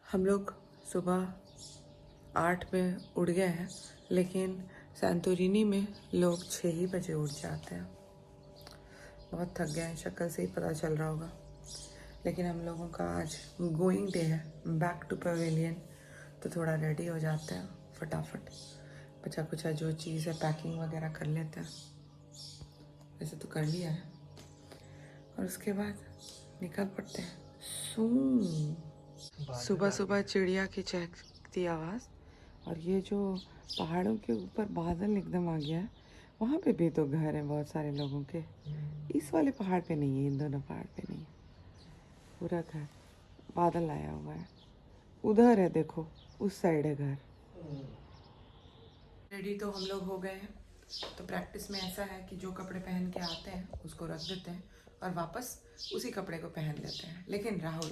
हम लोग सुबह 8 में उठ गए हैं, लेकिन सैंटोरिनी में लोग 6 ही बजे उठ जाते हैं। बहुत थक गए हैं, शक्ल से ही पता चल रहा होगा। लेकिन हम लोगों का आज गोइंग डे है, बैक टू पवेलियन, तो थोड़ा रेडी हो जाते हैं फटाफट। बचा कुचा जो चीज़ है पैकिंग वगैरह कर लेते हैं, वैसे तो कर लिया है, और उसके बाद निकल पड़ते हैं। सुबह सुबह चिड़िया की चहकती आवाज़, और ये जो पहाड़ों के ऊपर बादल एकदम आ गया है, वहाँ पे भी तो घर हैं बहुत सारे लोगों के। इस वाले पहाड़ पे नहीं है, इन दोनों पहाड़ पे नहीं है, पूरा घर बादल आया हुआ है। उधर है देखो, उस साइड है घर। रेडी तो हम लोग हो गए हैं। तो प्रैक्टिस में ऐसा है कि जो कपड़े पहन के आते हैं उसको रख देते हैं और वापस उसी कपड़े को पहन लेते हैं। लेकिन राहुल,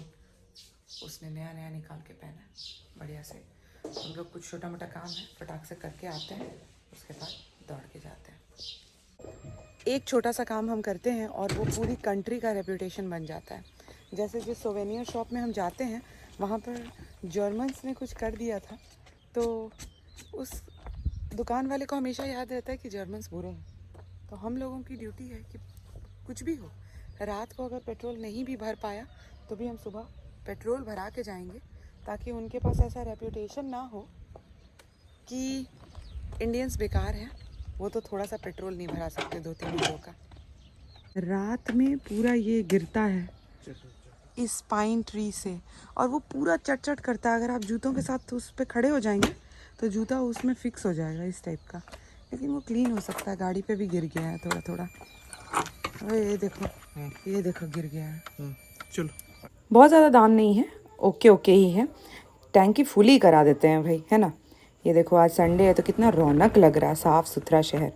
उसने नया नया निकाल के पहना है बढ़िया से। हम लोग कुछ छोटा मोटा काम है फटाक से करके आते हैं, उसके बाद दौड़ के जाते हैं। एक छोटा सा काम हम करते हैं और वो पूरी कंट्री का रेपुटेशन बन जाता है। जैसे जिस सोवेनियर शॉप में हम जाते हैं, वहाँ पर जर्मन्स ने कुछ कर दिया था, तो उस दुकान वाले को हमेशा याद रहता है कि जर्मन्स बुरे हैं। तो हम लोगों की ड्यूटी है कि कुछ भी हो, रात को अगर पेट्रोल नहीं भी भर पाया तो भी हम सुबह पेट्रोल भरा के जाएंगे, ताकि उनके पास ऐसा रेपुटेशन ना हो कि इंडियंस बेकार हैं, वो तो थोड़ा सा पेट्रोल नहीं भरा सकते 2-3 किलो का। रात में पूरा ये गिरता है इस पाइन ट्री से, और वो पूरा चट करता है। अगर आप जूतों के साथ उस पर खड़े हो जाएंगे तो जूता उसमें फिक्स हो जाएगा इस टाइप का। लेकिन वो क्लीन हो सकता है, गाड़ी पे भी गिर गया है थोड़ा थोड़ा। ये देखो गिर गया है। चलो, बहुत ज़्यादा दाम नहीं है, ओके ही है। टैंकी फुल ही करा देते हैं भाई, है ना। ये देखो आज संडे है तो कितना रौनक लग रहा है, साफ़ सुथरा शहर।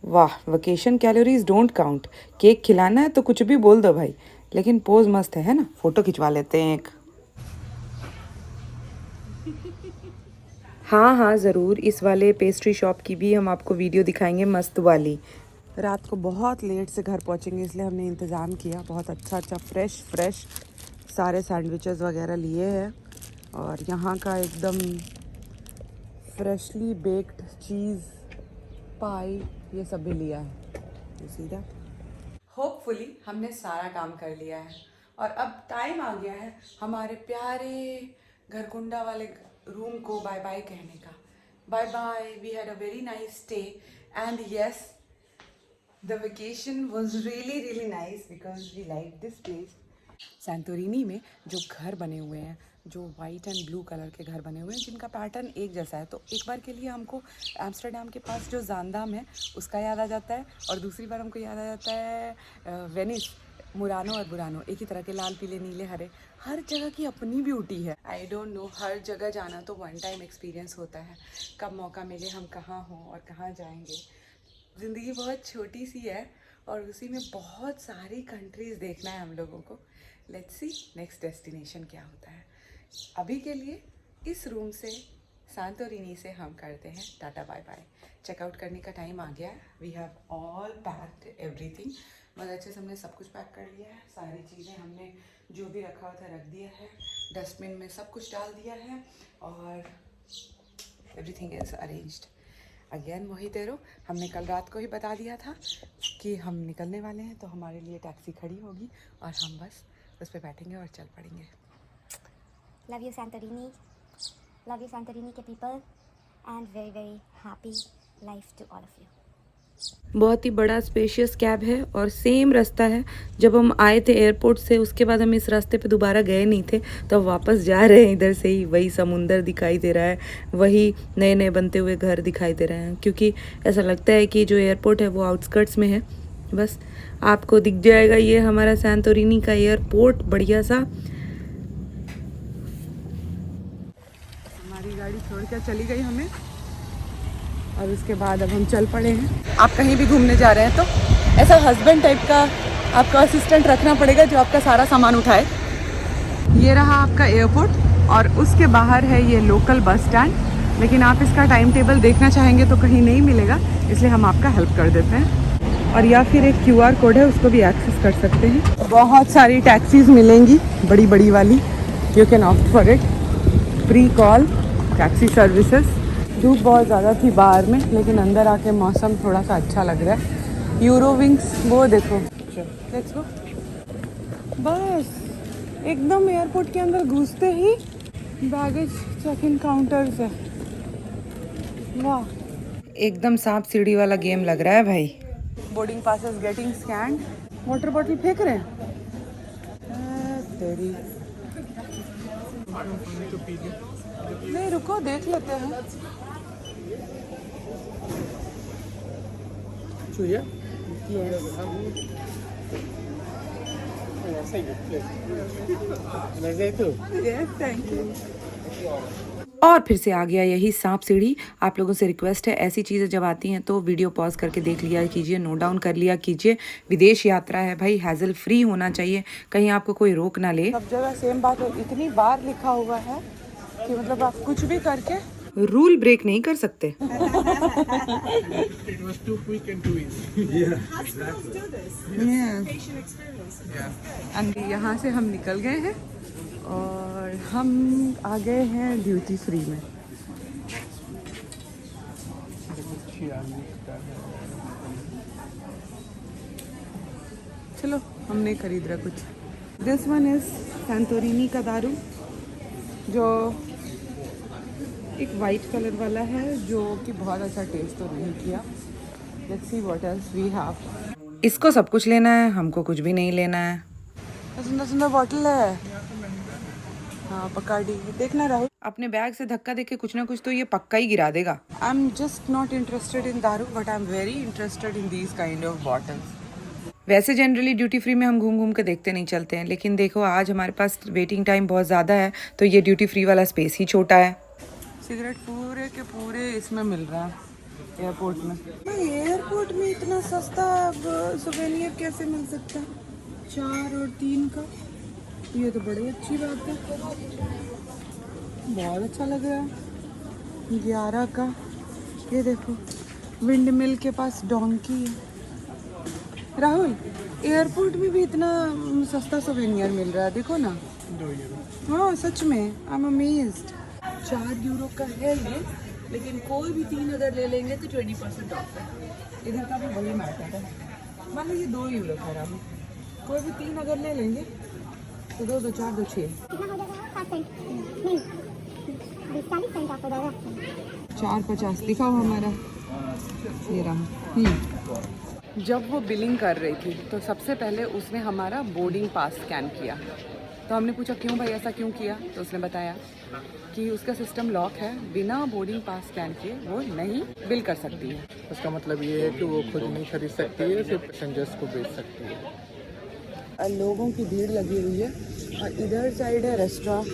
वाह, vacation calories don't count. Cake खिलाना है तो कुछ भी बोल दो भाई, लेकिन पोज मस्त है ना। फ़ोटो खिंचवा लेते हैं एक। हाँ ज़रूर, इस वाले पेस्ट्री शॉप की भी हम आपको वीडियो दिखाएंगे, मस्त वाली। रात को बहुत लेट से घर पहुंचेंगे, इसलिए हमने इंतज़ाम किया। बहुत अच्छा फ्रेश सारे सैंडविचेस वगैरह लिए हैं, और यहाँ का एकदम फ्रेशली बेक्ड चीज़ पाई ये सब भी लिया है। सीधा होपफुली हमने सारा काम कर लिया है, और अब टाइम आ गया है हमारे प्यारे घरकुंडा वाले रूम को बाय बाय कहने का। Bye bye, we had a very nice stay, and yes, the vacation was really nice because we liked this place. Santorini में जो घर बने हुए हैं, जो वाइट एंड ब्लू कलर के घर बने हुए हैं, जिनका पैटर्न एक जैसा है, तो एक बार के लिए हमको एम्स्टर्डम के पास जो जांदाम है उसका याद आ जाता है, और दूसरी बार हमको याद आ जाता है वेनिस, मुरानो और बुरानो। एक ही तरह के लाल पीले नीले हरे, हर जगह की अपनी ब्यूटी है। आई डोंट नो, हर जगह जाना तो वन टाइम एक्सपीरियंस होता है, कब मौका मिले हम कहाँ हों और कहाँ जाएंगे। ज़िंदगी बहुत छोटी सी है, और उसी में बहुत सारी कंट्रीज़ देखना है हम लोगों को। लेट्स सी नेक्स्ट डेस्टिनेशन क्या होता है। अभी के लिए इस रूम से, सैंटोरिनी से हम करते हैं टाटा बाय बाय। चेकआउट करने का टाइम आ गया है। We have all packed everything. बहुत अच्छे से हमने सब कुछ पैक कर लिया है। सारी चीज़ें हमने जो भी रखा हुआ था रख दिया है, डस्टबिन में सब कुछ डाल दिया है, और एवरीथिंग इज़ अरेंज्ड। अगेन मोहितेरो, हमने कल रात को ही बता दिया था कि हम निकलने वाले हैं, तो हमारे लिए टैक्सी खड़ी होगी और हम बस उस पर बैठेंगे और चल पड़ेंगे। Love you Santorini, love you Santorini के people, and very happy life to all of you. बहुत ही बड़ा स्पेशियस कैब है, और सेम रास्ता है जब हम आए थे एयरपोर्ट से, उसके बाद हम इस रास्ते पे दोबारा गए नहीं थे, तो अब वापस जा रहे हैं इधर से ही। वही समुंदर दिखाई दे रहा है, वही नए नए बनते हुए घर दिखाई दे रहे हैं, क्योंकि ऐसा लगता है कि जो एयरपोर्ट है वो आउटस्कर्ट्स में है। बस आपको दिख जाएगा ये हमारा सैंटोरिनी का एयरपोर्ट बढ़िया सा। हमारी गाड़ी छोड़ कर चली गई हमें, और उसके बाद अब हम चल पड़े हैं। आप कहीं भी घूमने जा रहे हैं तो ऐसा हस्बैंड टाइप का आपका असिस्टेंट रखना पड़ेगा जो आपका सारा सामान उठाए। ये रहा आपका एयरपोर्ट, और उसके बाहर है ये लोकल बस स्टैंड। लेकिन आप इसका टाइम टेबल देखना चाहेंगे तो कहीं नहीं मिलेगा, इसलिए हम आपका हेल्प कर देते हैं। और या फिर एक QR कोड है, उसको भी एक्सेस कर सकते हैं। बहुत सारी टैक्सीज मिलेंगी, बड़ी वाली, you can opt for it. Pre call taxi services. धूप बहुत ज़्यादा थी बाहर में, लेकिन अंदर आके मौसम थोड़ा सा अच्छा लग रहा है। यूरोविंग्स वो देखो, लेट्स गो। बस एकदम एयरपोर्ट के अंदर घुसते ही बैगेज चेक इन काउंटर्स है। वाह, एकदम सांप सीढ़ी वाला गेम लग रहा है भाई। Boarding passes getting scanned. Water bottle फेंक रहे हैं तेरी। नहीं रुको, देख लेते हैं। और फिर से आ गया यही सांप सीढ़ी। आप लोगों से रिक्वेस्ट है, ऐसी चीज़ें जब आती हैं तो वीडियो पॉज करके देख लिया कीजिए, नोट डाउन कर लिया कीजिए। विदेश यात्रा है भाई, हैजल फ्री होना चाहिए, कहीं आपको कोई रोक ना ले। सब जगह सेम बात है, इतनी बार लिखा हुआ है कि मतलब आप कुछ भी करके रूल ब्रेक नहीं कर सकते। It was too quick and too easy. यहाँ से हम निकल गए हैं और हम आ गए हैं ड्यूटी फ्री में। चलो, हम नहीं खरीद रहा कुछ। दिस वन इज सैंटोरिनी का दारू, जो एक वाइट कलर वाला है, जो कि बहुत अच्छा टेस्ट तो नहीं किया। Let's see what else we have. इसको सब कुछ लेना है, हमको कुछ भी नहीं लेना है। सुंदर सुंदर बॉटल है। हाँ, पकाड़ी देखना राहुल। अपने बैग से धक्का देके कुछ ना कुछ तो ये पक्का ही गिरा देगा। I am just not interested in daru, but I am very interested in these kind of bottles. वैसे जनरली ड्यूटी फ्री में हम घूम घूम के देखते नहीं चलते हैं, लेकिन देखो आज हमारे पास वेटिंग टाइम बहुत ज़्यादा है, तो ये ड्यूटी फ्री वाला स्पेस ही छोटा है। सिगरेट पूरे के पूरे इसमें मिल रहा है एयरपोर्ट में। एयरपोर्ट में इतना सस्ता सुवेनियर कैसे मिल सकता है? 4 और 3 का, ये तो बड़ी अच्छी बात है। बहुत अच्छा लग रहा है। 11 का, ये देखो विंड मिल के पास डोंकी है। राहुल, एयरपोर्ट में भी इतना सस्ता सुवेनियर मिल रहा है, देखो ना। 2 euro. हाँ सच में, आई एम अमेज्ड। 4 यूरो का है ये, लेकिन कोई भी 3 अगर ले लेंगे तो 20% ऑफ है। इधर का भी वही मैटर है। मान लो ये 2 यूरो का रहा, कोई भी 3 अगर ले लेंगे तो 2 2 4 2 6 4.50 दिखाओ हमारा। ये रहा। जब वो बिलिंग कर रही थी तो सबसे पहले उसने हमारा बोर्डिंग पास स्कैन किया। तो हमने पूछा क्यों भाई, ऐसा क्यों किया? तो उसने बताया कि उसका सिस्टम लॉक है, बिना बोर्डिंग पास स्कैन किए वो नहीं बिल कर सकती है। उसका मतलब ये है कि वो खुद नहीं खरीद सकती है, सिर्फ पैसेंजर्स को बेच सकती है। लोगों की भीड़ लगी हुई है और इधर साइड है रेस्टोरेंट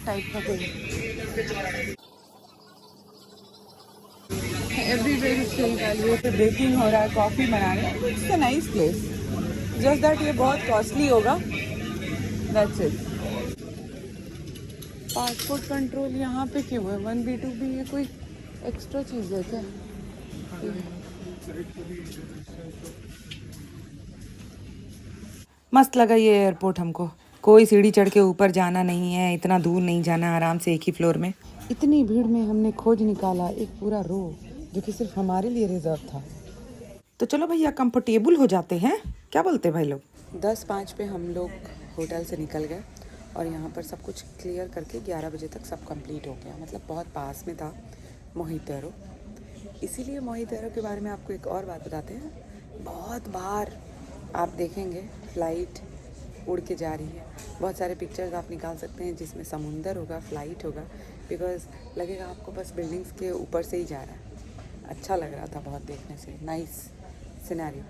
टाइप का कोई। एवरीडे बेकिंग हो रहा है, कॉफ़ी बना रहे हैं। It's a nice place, just that ये बहुत कॉस्टली होगा, दैट्स इट। पासपोर्ट कंट्रोल यहाँ पे क्यों है? 1B2B ये कोई एक्स्ट्रा चीज़ है क्या? मस्त लगा ये एयरपोर्ट हमको। कोई सीढ़ी चढ़ के ऊपर जाना नहीं है, इतना दूर नहीं जाना, आराम से एक ही फ्लोर में। इतनी भीड़ में हमने खोज निकाला एक पूरा रो, जो कि सिर्फ हमारे लिए रिजर्व था। तो चलो भैया कंफर्टेबल हो जाते हैं, क्या बोलते हैं भाई लोग? 10:05 पे हम लोग होटल से निकल गए और यहाँ पर सब कुछ क्लियर करके 11 बजे तक सब कंप्लीट हो गया। मतलब बहुत पास में था मोहितेरो। इसीलिए मोहितेरो के बारे में आपको एक और बात बताते हैं। बहुत बार आप देखेंगे फ़्लाइट उड़ के जा रही है, बहुत सारे पिक्चर्स आप निकाल सकते हैं जिसमें समुंदर होगा, फ़्लाइट होगा, बिकॉज लगेगा आपको बस बिल्डिंग्स के ऊपर से ही जा रहा है। अच्छा लग रहा था बहुत देखने से, नाइस सिनेरियो।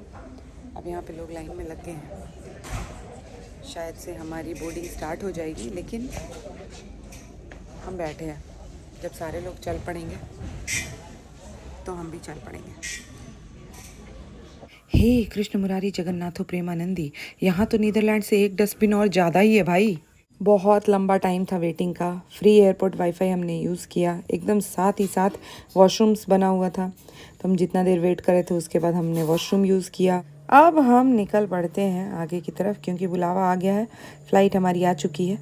अब यहाँ पे लोग लाइन में लग गए हैं, शायद से हमारी बोर्डिंग स्टार्ट हो जाएगी, लेकिन हम बैठे हैं। जब सारे लोग चल पड़ेंगे तो हम भी चल पड़ेंगे। हे कृष्ण मुरारी जगन्नाथो प्रेमानंदी, यहाँ तो नीदरलैंड से एक डस्टबिन और ज़्यादा ही है भाई। बहुत लंबा टाइम था वेटिंग का। फ्री एयरपोर्ट वाईफाई हमने यूज़ किया, एकदम साथ ही साथ वॉशरूम्स बना हुआ था, तो हम जितना देर वेट करे थे उसके बाद हमने वॉशरूम यूज़ किया। अब हम निकल पड़ते हैं आगे की तरफ, क्योंकि बुलावा आ गया है, फ़्लाइट हमारी आ चुकी है।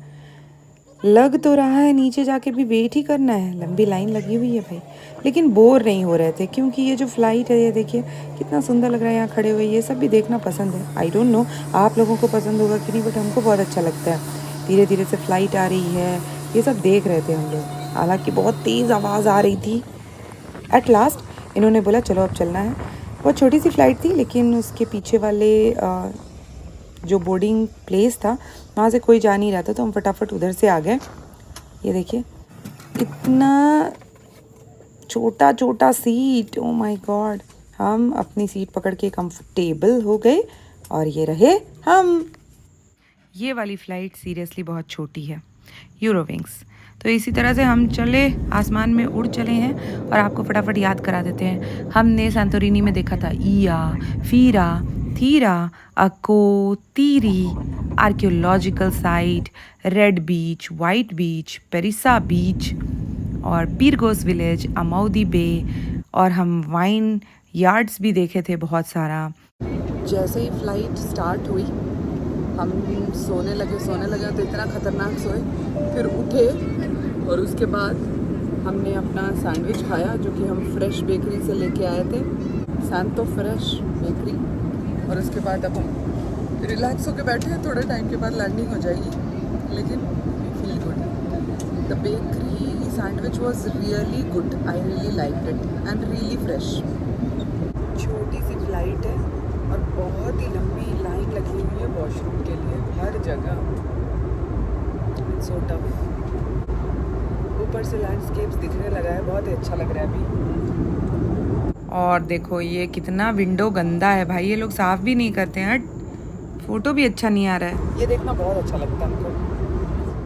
लग तो रहा है नीचे जाके भी वेट ही करना है, लंबी लाइन लगी हुई है भाई, लेकिन बोर नहीं हो रहे थे क्योंकि ये जो फ्लाइट है ये देखिए कितना सुंदर लग रहा है यहाँ खड़े हुए। ये सब भी देखना पसंद है। आई डोंट नो आप लोगों को पसंद होगा कि नहीं, बट हमको बहुत अच्छा लगता है। धीरे धीरे से फ्लाइट आ रही है, ये सब देख रहे थे हम लोग। हालांकि बहुत तेज़ आवाज़ आ रही थी। एट लास्ट इन्होंने बोला चलो अब चलना है। बहुत छोटी सी फ्लाइट थी, लेकिन उसके पीछे वाले जो बोर्डिंग प्लेस था वहाँ से कोई जा नहीं रहा था, तो हम फटाफट उधर से आ गए। ये देखिए इतना छोटा छोटा सीट, ओ माय गॉड। हम अपनी सीट पकड़ के कंफर्टेबल हो गए और ये रहे हम। ये वाली फ़्लाइट सीरियसली बहुत छोटी है, यूरोविंग्स। तो इसी तरह से हम चले, आसमान में उड़ चले हैं और आपको फटाफट याद करा देते हैं। हमने सांतोरिनी में देखा था ईया, फीरा, थीरा, अको, तीरी, आर्कियोलॉजिकल साइट, रेड बीच, वाइट बीच, पेरिसा बीच और पीरगोस विलेज, अमाउदी बे, और हम वाइन यार्ड्स भी देखे थे बहुत सारा। जैसे ही फ्लाइट स्टार्ट हुई हम सोने लगे तो इतना खतरनाक सोए, फिर उठे और उसके बाद हमने अपना सैंडविच खाया जो कि हम फ्रेश बेकरी से लेके आए थे, सैंतो फ्रेश बेकरी। और उसके बाद अब हम रिलैक्स होके बैठे हैं, थोड़े टाइम के बाद लैंडिंग हो जाएगी, लेकिन feel good. The bakery sandwich was really good, I really liked it and really fresh. छोटी सी फ्लाइट है और बहुत ही लंबी लाइन लगी हुई है वॉशरूम के लिए हर जगह। It's so tough. ऊपर से लैंडस्केप्स दिखने लगा है, बहुत ही अच्छा लग रहा है अभी। और देखो ये कितना विंडो गंदा है भाई, ये लोग साफ भी नहीं करते हैं। फोटो भी अच्छा नहीं आ रहा है। ये देखना बहुत अच्छा लगता है हमको।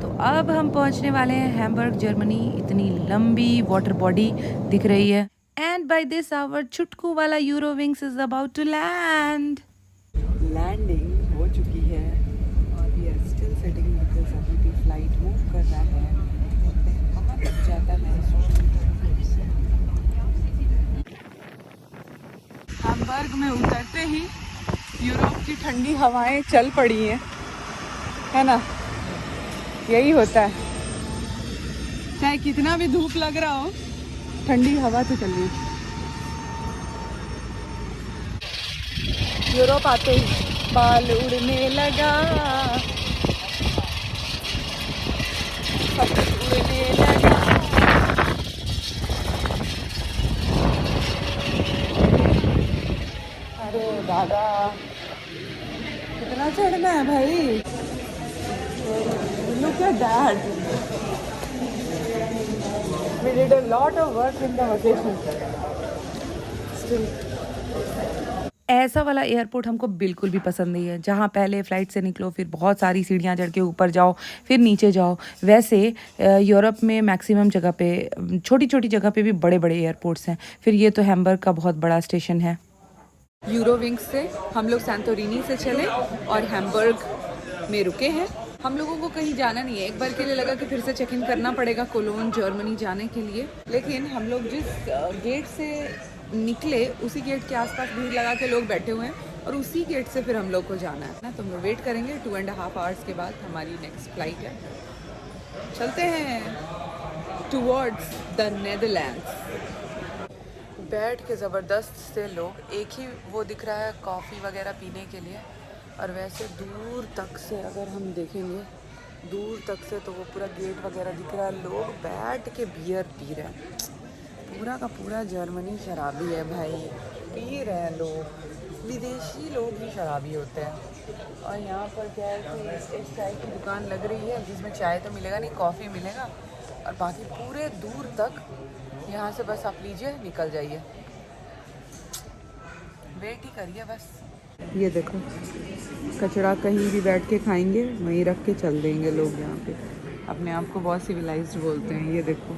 तो अब हम पहुंचने वाले हैं हैम्बर्ग, जर्मनी। इतनी लंबी वाटर बॉडी दिख रही है। एंड बाय दिस आवर छुटकू वाला Eurowings is about to land. Landing हो चुकी है और we are still sitting because अभी भी फ्लाइट मूव कर रहा है। बहुत लग जाता है। हैम्बर्ग में उतरते ही यूरोप की ठंडी हवाएं चल पड़ी हैं, है ना? यही होता है, चाहे कितना भी धूप लग रहा हो, ठंडी हवा तो चल रही है। यूरोप आते ही बाल उड़ने लगा, सब कुछ उड़ने लगा। अरे दादा कितना चढ़ना है भाई। Look at that. We did a lot of work in the vacation. Still. ऐसा वाला एयरपोर्ट हमको बिल्कुल भी पसंद नहीं है, जहाँ पहले फ़्लाइट से निकलो, फिर बहुत सारी सीढ़ियाँ चढ़ के ऊपर जाओ, फिर नीचे जाओ। वैसे यूरोप में मैक्सिमम जगह पे, छोटी छोटी जगह पे भी बड़े बड़े एयरपोर्ट्स हैं। फिर ये तो हैम्बर्ग का बहुत बड़ा स्टेशन है। यूरोविंग्स से हम लोग सैंटोरिनी से चले और हैम्बर्ग में रुके हैं। हम लोगों को कहीं जाना नहीं है। एक बार के लिए लगा कि फिर से चेक इन करना पड़ेगा कोलोन, जर्मनी जाने के लिए, लेकिन हम लोग जिस गेट से निकले उसी गेट के आसपास भीड़ लगा के लोग बैठे हुए हैं और उसी गेट से फिर हम लोग को जाना है ना। तो हम लोग वेट करेंगे 2.5 आवर्स के बाद हमारी नेक्स्ट फ्लाइट है। चलते हैं टुवर्ड्स द नेदरलैंड्स। बैठ के ज़बरदस्त से लोग, एक ही वो दिख रहा है कॉफ़ी वगैरह पीने के लिए, और वैसे दूर तक से अगर हम देखेंगे, दूर तक से तो वो पूरा गेट वगैरह दिख रहा है। लोग बैठ के बियर पी रहे हैं। पूरा का पूरा जर्मनी शराबी है भाई, पी रहे हैं लोग। विदेशी लोग ही शराबी होते हैं। और यहाँ पर क्या है कि एक चाय की दुकान लग रही है जिसमें चाय तो मिलेगा नहीं, कॉफ़ी मिलेगा, और बाकी पूरे दूर तक यहाँ से बस आप लीजिए, निकल जाइए, वेट ही करिए बस। ये देखो कचरा कहीं भी बैठ के खाएंगे, वहीं रख के चल देंगे लोग। यहाँ पे अपने आप को बहुत सिविलाइज्ड बोलते हैं। ये देखो।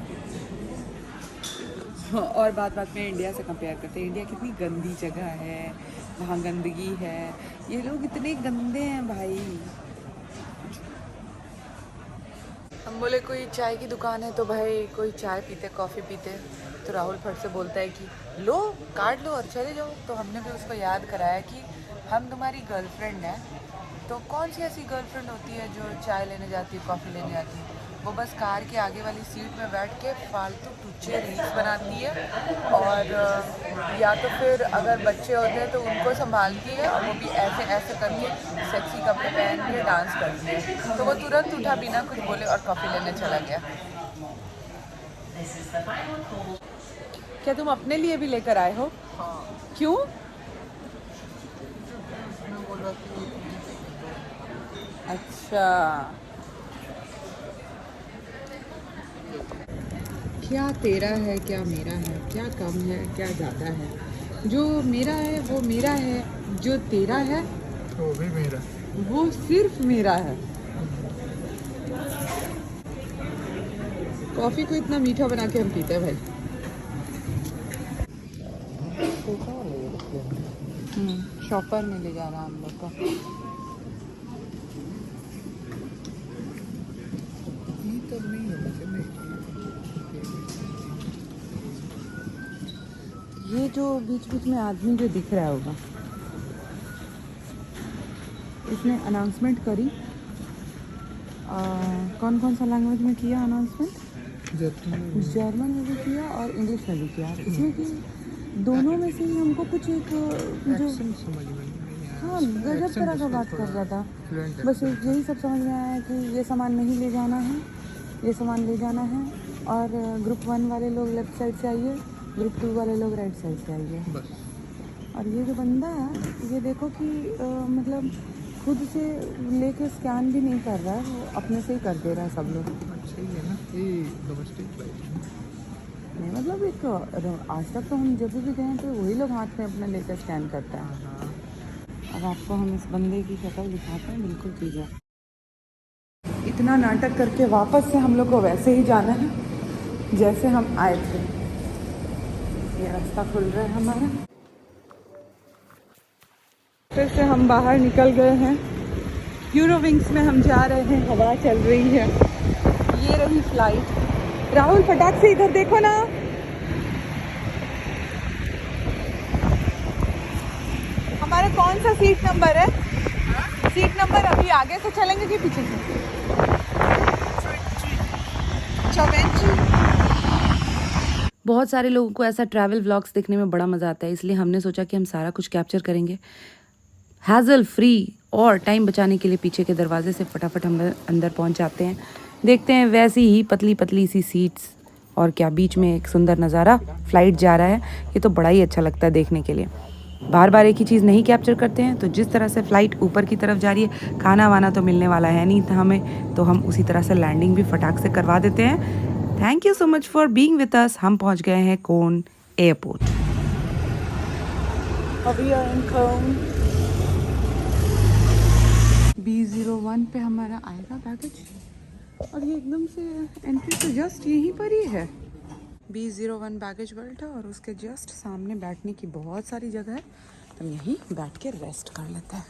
और बात बात में इंडिया से कंपेयर करते हैं। इंडिया कितनी गंदी जगह है, वहाँ गंदगी है, ये लोग इतने गंदे हैं भाई। हम बोले कोई चाय की दुकान है, तो भाई कोई चाय पीते, कॉफ़ी पीते, तो राहुल फट से बोलता है कि लो काट लो और चले जाओ। तो हमने भी उसको याद कराया कि हम तुम्हारी गर्लफ्रेंड हैं, तो कौन सी ऐसी गर्लफ्रेंड होती है जो चाय लेने जाती है, कॉफ़ी लेने आती है? वो बस कार के आगे वाली सीट में बैठ के फालतू टुच्चे रील्स बनाती है, और या तो फिर अगर बच्चे होते हैं तो उनको संभालती है, और वो भी ऐसे ऐसे करके सेक्सी कपड़े पहन के डांस करती है। तो वो तुरंत उठा बिना कुछ बोले और कॉफ़ी लेने चला गया। क्या तुम अपने लिए भी लेकर आए हो? क्यों? अच्छा, क्या तेरा है क्या मेरा है, क्या कम है क्या ज़्यादा है। जो मेरा है वो मेरा है, जो तेरा है वो भी मेरा, वो सिर्फ मेरा है। कॉफ़ी को इतना मीठा बना के हम पीते हैं भाई। शॉपर में ले जा रहा हम लोग का। ये जो बीच बीच में आदमी जो दिख रहा होगा, इसने अनाउंसमेंट करी। कौन कौन सा लैंग्वेज में किया अनाउंसमेंट? जर्मन में भी किया और इंग्लिश में भी किया। इसमें कि दोनों में से ही हमको कुछ एक जो हाँ गजब तरह का बात कर रहा था। बस यही सब समझ में आया कि ये सामान नहीं ले जाना है, ये सामान ले जाना है, और ग्रुप 1 वाले लोग लेफ्ट साइड से आइए, ग्रुप 2 वाले लोग राइट साइड से आइए। और ये जो बंदा है, ये देखो कि मतलब खुद से लेके स्कैन भी नहीं कर रहा है, वो अपने से ही कर दे रहा है सब लोग। अच्छा ही है ना, ये डोमेस्टिक फ्लाइट नहीं मतलब एक आज तक तो हम जब भी गए हैं तो वही लोग हाथ में अपना लेकर स्कैन करते हैं। अब आपको हम इस बंदे की शक्ल दिखाते हैं, बिल्कुल कीजिए। इतना नाटक करके वापस से हम लोग को वैसे ही जाना है जैसे हम आए थे। ये रास्ता खुल रहा है हमारा। फिर से हम बाहर निकल गए हैं। यूरोविंग्स में हम जा रहे हैं, हवा चल रही है। ये रही फ्लाइट। राहुल फटाक से इधर देखो ना। हमारा कौन सा सीट नंबर है? सीट नंबर अभी आगे से चलेंगे कि पीछे से? 24। बहुत सारे लोगों को ऐसा ट्रैवल व्लॉग्स देखने में बड़ा मज़ा आता है, इसलिए हमने सोचा कि हम सारा कुछ कैप्चर करेंगे हैज़ल फ्री। और टाइम बचाने के लिए पीछे के दरवाजे से फटाफट हम अंदर पहुंच जाते हैं। देखते हैं वैसी ही पतली पतली सी सीट्स, और क्या बीच में एक सुंदर नज़ारा, फ्लाइट जा रहा है। ये तो बड़ा ही अच्छा लगता है देखने के लिए। बार बार एक ही चीज़ नहीं कैप्चर करते हैं, तो जिस तरह से फ़्लाइट ऊपर की तरफ जा रही है, खाना वाना तो मिलने वाला है नहीं था हमें, तो हम उसी तरह से लैंडिंग भी फटाक से करवा देते हैं। Thank you so much for being with us. हम पहुंच गए हैं कोन एयरपोर्ट। अभी B01 पे हमारा आएगा बैगेज, और ये एकदम से एंट्री तो जस्ट यहीं पर ही है। B01 बैगेज वर्ल्ड है, और उसके जस्ट सामने बैठने की बहुत सारी जगह है। तो हम यहीं बैठ के रेस्ट कर लेते हैं,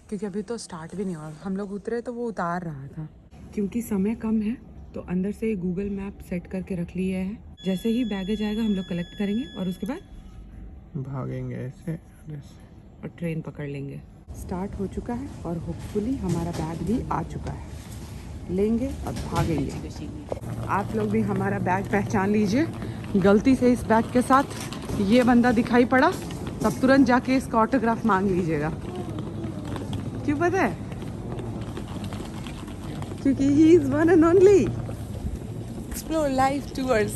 क्योंकि अभी तो स्टार्ट भी नहीं हुआ। हम लोग उतरे तो वो उतार रहा था। क्योंकि समय कम है तो अंदर से गूगल मैप सेट करके रख लिया है। जैसे ही बैगेज आएगा हम लोग कलेक्ट करेंगे, और उसके बाद भागेंगे ऐसे और ट्रेन पकड़ लेंगे। स्टार्ट हो चुका है, और होपफुली हमारा बैग भी आ चुका है। लेंगे और भागेंगे। आप लोग भी हमारा बैग पहचान लीजिए। गलती से इस बैग के साथ ये बंदा दिखाई पड़ा, तब तुरंत जाके इसका ऑटोग्राफ मांग लीजिएगा। क्यों पता है? क्योंकि he is one and only explore life tours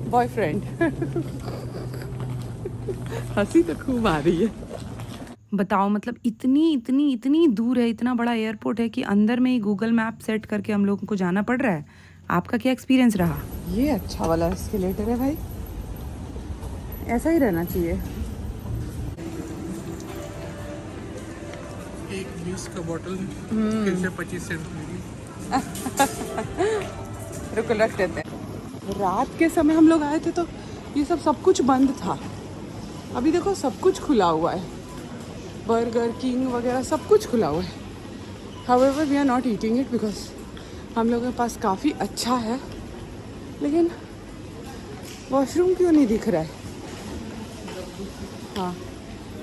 boyfriend. हंसी तो खूब आ रही है। बताओ, मतलब इतनी इतनी इतनी दूर है, इतना बड़ा एयरपोर्ट है कि अंदर में ही गूगल मैप सेट करके हम लोगों को जाना पड़ रहा है। आपका क्या एक्सपीरियंस रहा? ये अच्छा वाला एस्केलेटर है भाई, ऐसा ही रहना चाहिए। एक 20 का बोतल फिर से 25 सेंट मिली। रुको रख देते हैं। रात के समय हम लोग आए थे तो ये सब कुछ बंद था। अभी देखो सब कुछ खुला हुआ है, बर्गर किंग वगैरह सब कुछ खुला हुआ है। However we are not eating it because हम लोगों के पास काफ़ी अच्छा है, लेकिन वॉशरूम क्यों नहीं दिख रहा है? हाँ,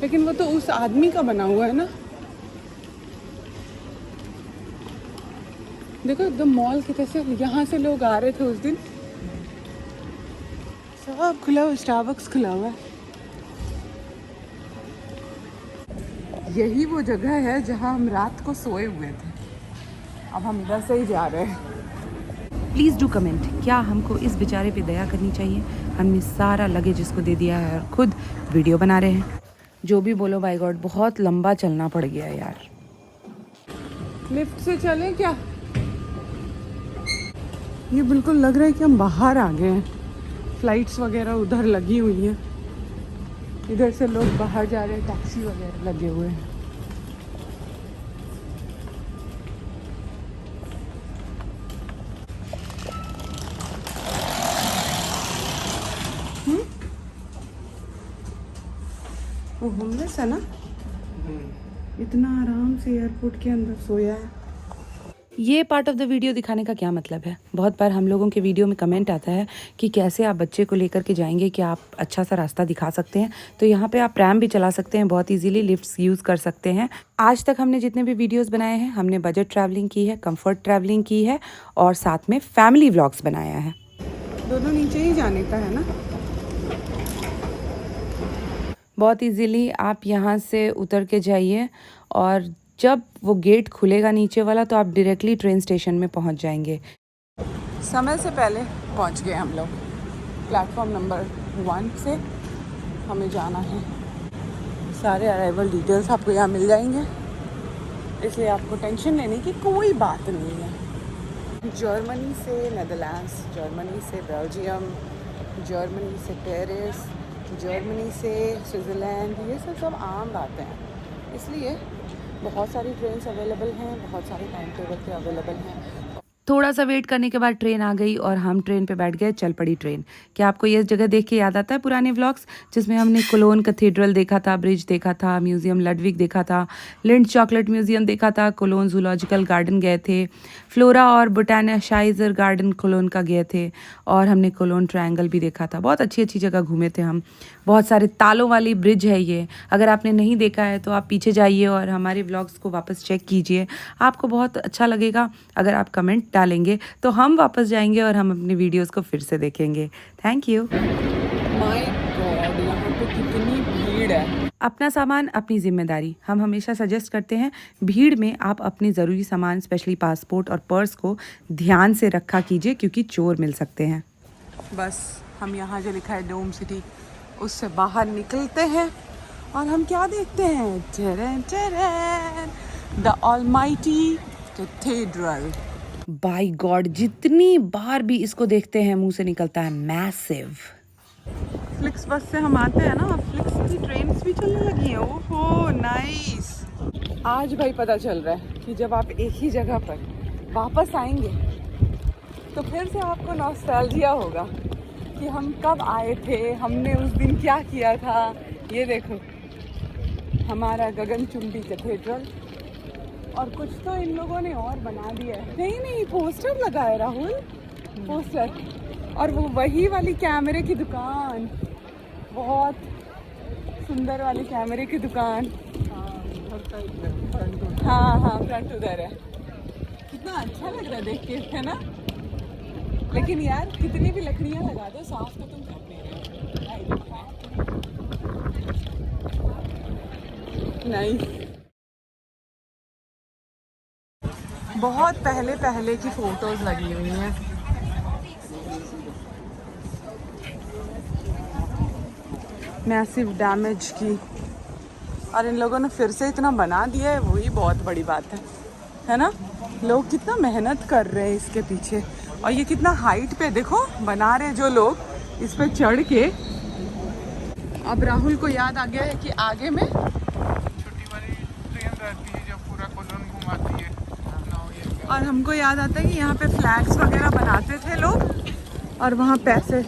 लेकिन वो तो उस आदमी का बना हुआ है ना। देखो एकदम मॉल की तरह से यहाँ से लोग आ रहे थे उस दिन। सब खुला हुआ, स्टारबक्स खुला हुआ है। यही वो जगह है जहाँ हम रात को सोए हुए थे। अब हम इधर से ही जा रहे हैं। प्लीज़ डू कमेंट, क्या हमको इस बेचारे पे दया करनी चाहिए? हमने सारा लगेज इसको दे दिया है और खुद वीडियो बना रहे हैं। जो भी बोलो बाय गॉड, बहुत लंबा चलना पड़ गया यार। लिफ्ट से चलें क्या? ये बिल्कुल लग रहा है कि हम बाहर आ गए हैं। फ्लाइट्स वगैरह उधर लगी हुई हैं, इधर से लोग बाहर जा रहे हैं, टैक्सी वगैरह लगे हुए हैं। वो होमलेस है ना, इतना आराम से एयरपोर्ट के अंदर सोया है। ये पार्ट ऑफ द वीडियो दिखाने का क्या मतलब है? बहुत बार हम लोगों के वीडियो में कमेंट आता है कि कैसे आप बच्चे को लेकर के जाएंगे, कि आप अच्छा सा रास्ता दिखा सकते हैं। तो यहाँ पे आप प्रैम भी चला सकते हैं, बहुत इजीली लिफ्ट्स यूज़ कर सकते हैं। आज तक हमने जितने भी वीडियोस बनाए हैं, हमने बजट ट्रैवलिंग की है, कंफर्ट ट्रैवलिंग की है और साथ में फैमिली व्लॉग्स बनाया है। दोनों नीचे ही जाने का है ना। बहुत इजीली आप यहाँ से उतर के जाइए और जब वो गेट खुलेगा नीचे वाला, तो आप डायरेक्टली ट्रेन स्टेशन में पहुँच जाएंगे। समय से पहले पहुंच गए हम लोग। प्लेटफॉर्म नंबर 1 से हमें जाना है। सारे अराइवल डिटेल्स आपको यहाँ मिल जाएंगे, इसलिए आपको टेंशन लेने की कोई बात नहीं है। जर्मनी से नेदरलैंड्स, जर्मनी से बेल्जियम, जर्मनी से पेरिस, जर्मनी से स्विट्ज़रलैंड, ये सब आम बातें हैं। इसलिए बहुत सारी ट्रेन्स अवेलेबल हैं, बहुत सारे टाइम टेबल पे अवेलेबल हैं। थोड़ा सा वेट करने के बाद ट्रेन आ गई और हम ट्रेन पे बैठ गए। चल पड़ी ट्रेन। क्या आपको ये जगह देख के याद आता है पुराने व्लॉग्स, जिसमें हमने कोलोन कैथेड्रल देखा था, ब्रिज देखा था, म्यूजियम लडविग देखा था, लिंड चॉकलेट म्यूजियम देखा था, कोलोन जूलॉजिकल गार्डन गए थे, फ्लोरा और बोटानिशाइजर गार्डन कोलोन का गए थे, और हमने कोलोन ट्रायंगल भी देखा था। बहुत अच्छी अच्छी जगह घूमे थे हम। बहुत सारे तालों वाली ब्रिज है ये। अगर आपने नहीं देखा है तो आप पीछे जाइए और हमारे व्लॉग्स को वापस चेक कीजिए, आपको बहुत अच्छा लगेगा। अगर आप कमेंट डालेंगे तो हम वापस जाएंगे और हम अपने वीडियोस को फिर से देखेंगे। Thank you. माय गॉड, यहाँ पे कितनी भीड़ है। अपना सामान अपनी जिम्मेदारी। हम हमेशा सजेस्ट करते हैं, भीड़ में आप अपने ज़रूरी सामान, स्पेशली पासपोर्ट और पर्स को ध्यान से रखा कीजिए, क्योंकि चोर मिल सकते हैं। बस हम यहाँ जो लिखा है डोम सिटी, उससे बाहर निकलते हैं और हम क्या देखते हैं? Terrain terrain, the almighty cathedral. By God, जितनी बार भी इसको देखते हैं मुंह से निकलता है मैसिव। फ्लिक्स बस से हम आते हैं ना, अब फ्लिक्स की ट्रेन्स भी चलने लगी हैं। ओहो नाइस। आज भाई पता चल रहा है कि जब आप एक ही जगह पर वापस आएंगे तो फिर से आपको नॉस्टैल्जिया होगा कि हम कब आए थे, हमने उस दिन क्या किया था। ये देखो हमारा गगनचुंबी कैथेड्रल, और कुछ तो इन लोगों ने और बना दिया है। नहीं पोस्टर लगा है राहुल, पोस्टर। और वो वही वाली कैमरे की दुकान, बहुत सुंदर वाली कैमरे की दुकान। हाँ फ्रंट उधर है। कितना अच्छा लग रहा है देख के, है ना। लेकिन यार कितनी भी लकड़ियाँ लगा दो, साफ तो तुम कर नहीं रहे। नाइस। बहुत पहले की फोटोज लगी हुई हैं। मैसिव डैमेज की, और इन लोगों ने फिर से इतना बना दिया है, वही बहुत बड़ी बात है ना। लोग कितना मेहनत कर रहे हैं इसके पीछे, और ये कितना हाइट पे देखो बना रहे जो लोग इस पे चढ़ के। अब राहुल को याद आ गया है कि आगे में छोटी वाली ट्रेन रहती है जो पूरा कोलोन घुमाती है, और हमको याद आता है कि यहाँ पे फ्लैग्स वगैरह बनाते थे लोग, और वहाँ पैसे।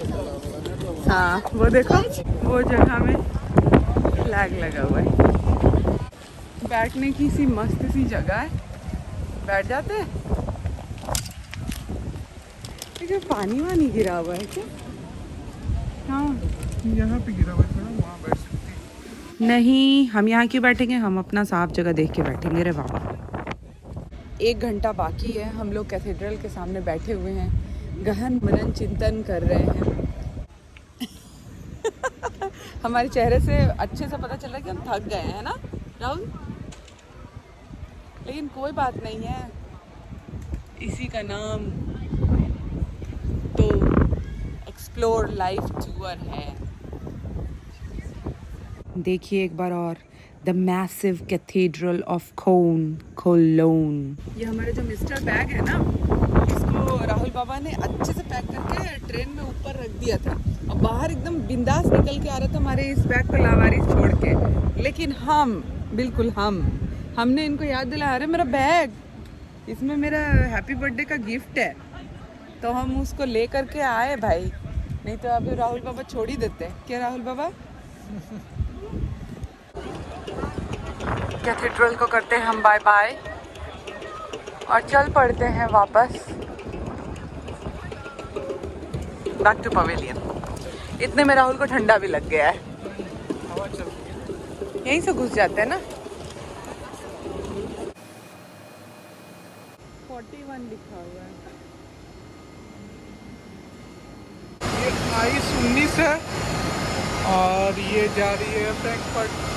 हाँ वो देखो, वो जगह में फ्लैग लगा हुआ है। बैठने की सी मस्त सी जगह है, बैठ जाते हैं। लेकिन पानी वानी गिरा हुआ है क्या? हाँ यहाँ पे गिरा हुआ है थोड़ा, वहाँ बैठ सकती है। नहीं, हम यहाँ क्यों बैठेंगे? हम अपना साफ जगह देख के बैठेंगे रे बाबा। 1 घंटा बाकी है। हम लोग कैथेड्रल के सामने बैठे हुए हैं, गहन मनन चिंतन कर रहे हैं। हमारे चेहरे से अच्छे से पता चल रहा है कि हम थक गए हैं ना राहुल, लेकिन कोई बात नहीं है, इसी का नाम तो एक्सप्लोर लाइफ टूर है। देखिए एक बार और, the massive cathedral of Cologne. ये हमारे जो मिस्टर बैग है ना, इसको राहुल बाबा ने अच्छे से पैक करके ट्रेन में ऊपर रख दिया था और बाहर एकदम बिंदास निकल के आ रहा था हमारे इस बैग को लावारिस छोड़ के। लेकिन बिल्कुल हमने इनको याद दिलाया, अरे मेरा बैग, इसमें मेरा हैप्पी बर्थडे का गिफ्ट है, तो हम उसको ले करके आए भाई, नहीं तो अभी राहुल बाबा छोड़ ही देते। क्या राहुल बाबा? कैथेड्रल को करते हैं हम बाय बाय और चल पड़ते हैं वापस बैक टू पवेलियन। इतने में राहुल को ठंडा भी लग गया है, यहीं से घुस जाते हैं ना। 41 लिखा हुआ है। ये 22-19 है और ये जा रही है फ्रैंकफर्ट।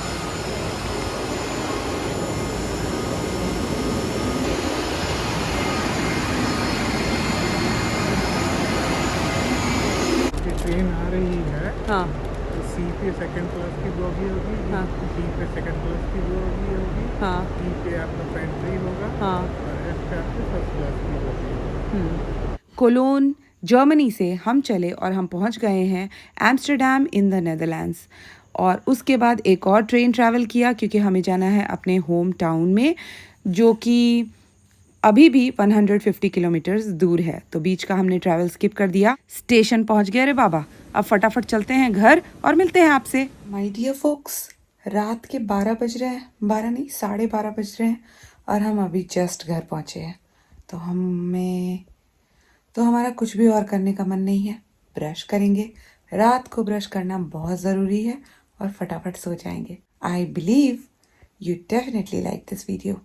ट्रेन आ रही है, हाँ तो सी पे सेकंड क्लास की बोगी होगी, हाँ डी पे सेकंड क्लास की बोगी होगी, हाँ ई पे आपका पेंट्री होगा हाँ। और एफ पे आपकी फर्स्ट क्लास की बोगी होगी। कोलोन जर्मनी से हम चले और हम पहुंच गए हैं एम्स्टर्डम इन द नेदरलैंड्स। और उसके बाद एक और ट्रेन ट्रैवल किया क्योंकि हमें जाना है अपने होम टाउन में, जो कि अभी भी 150 किलोमीटर्स दूर है। तो बीच का हमने ट्रैवल स्किप कर दिया, स्टेशन पहुंच गए। अरे बाबा, अब फटाफट चलते हैं घर और मिलते हैं आपसे। माय डियर फोक्स, रात के 12 बज रहे हैं, 12 नहीं 12:30 बज रहे हैं और हम अभी जस्ट घर पहुंचे हैं। तो हमारा कुछ भी और करने का मन नहीं है, ब्रश करेंगे। रात को ब्रश करना बहुत ज़रूरी है और फटाफट सो जाएंगे। I believe you definitely like this video,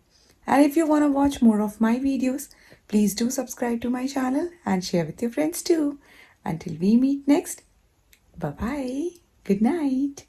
and if you want to watch more of my videos, please do subscribe to my channel and share with your friends too. Until we meet next, bye bye, good night.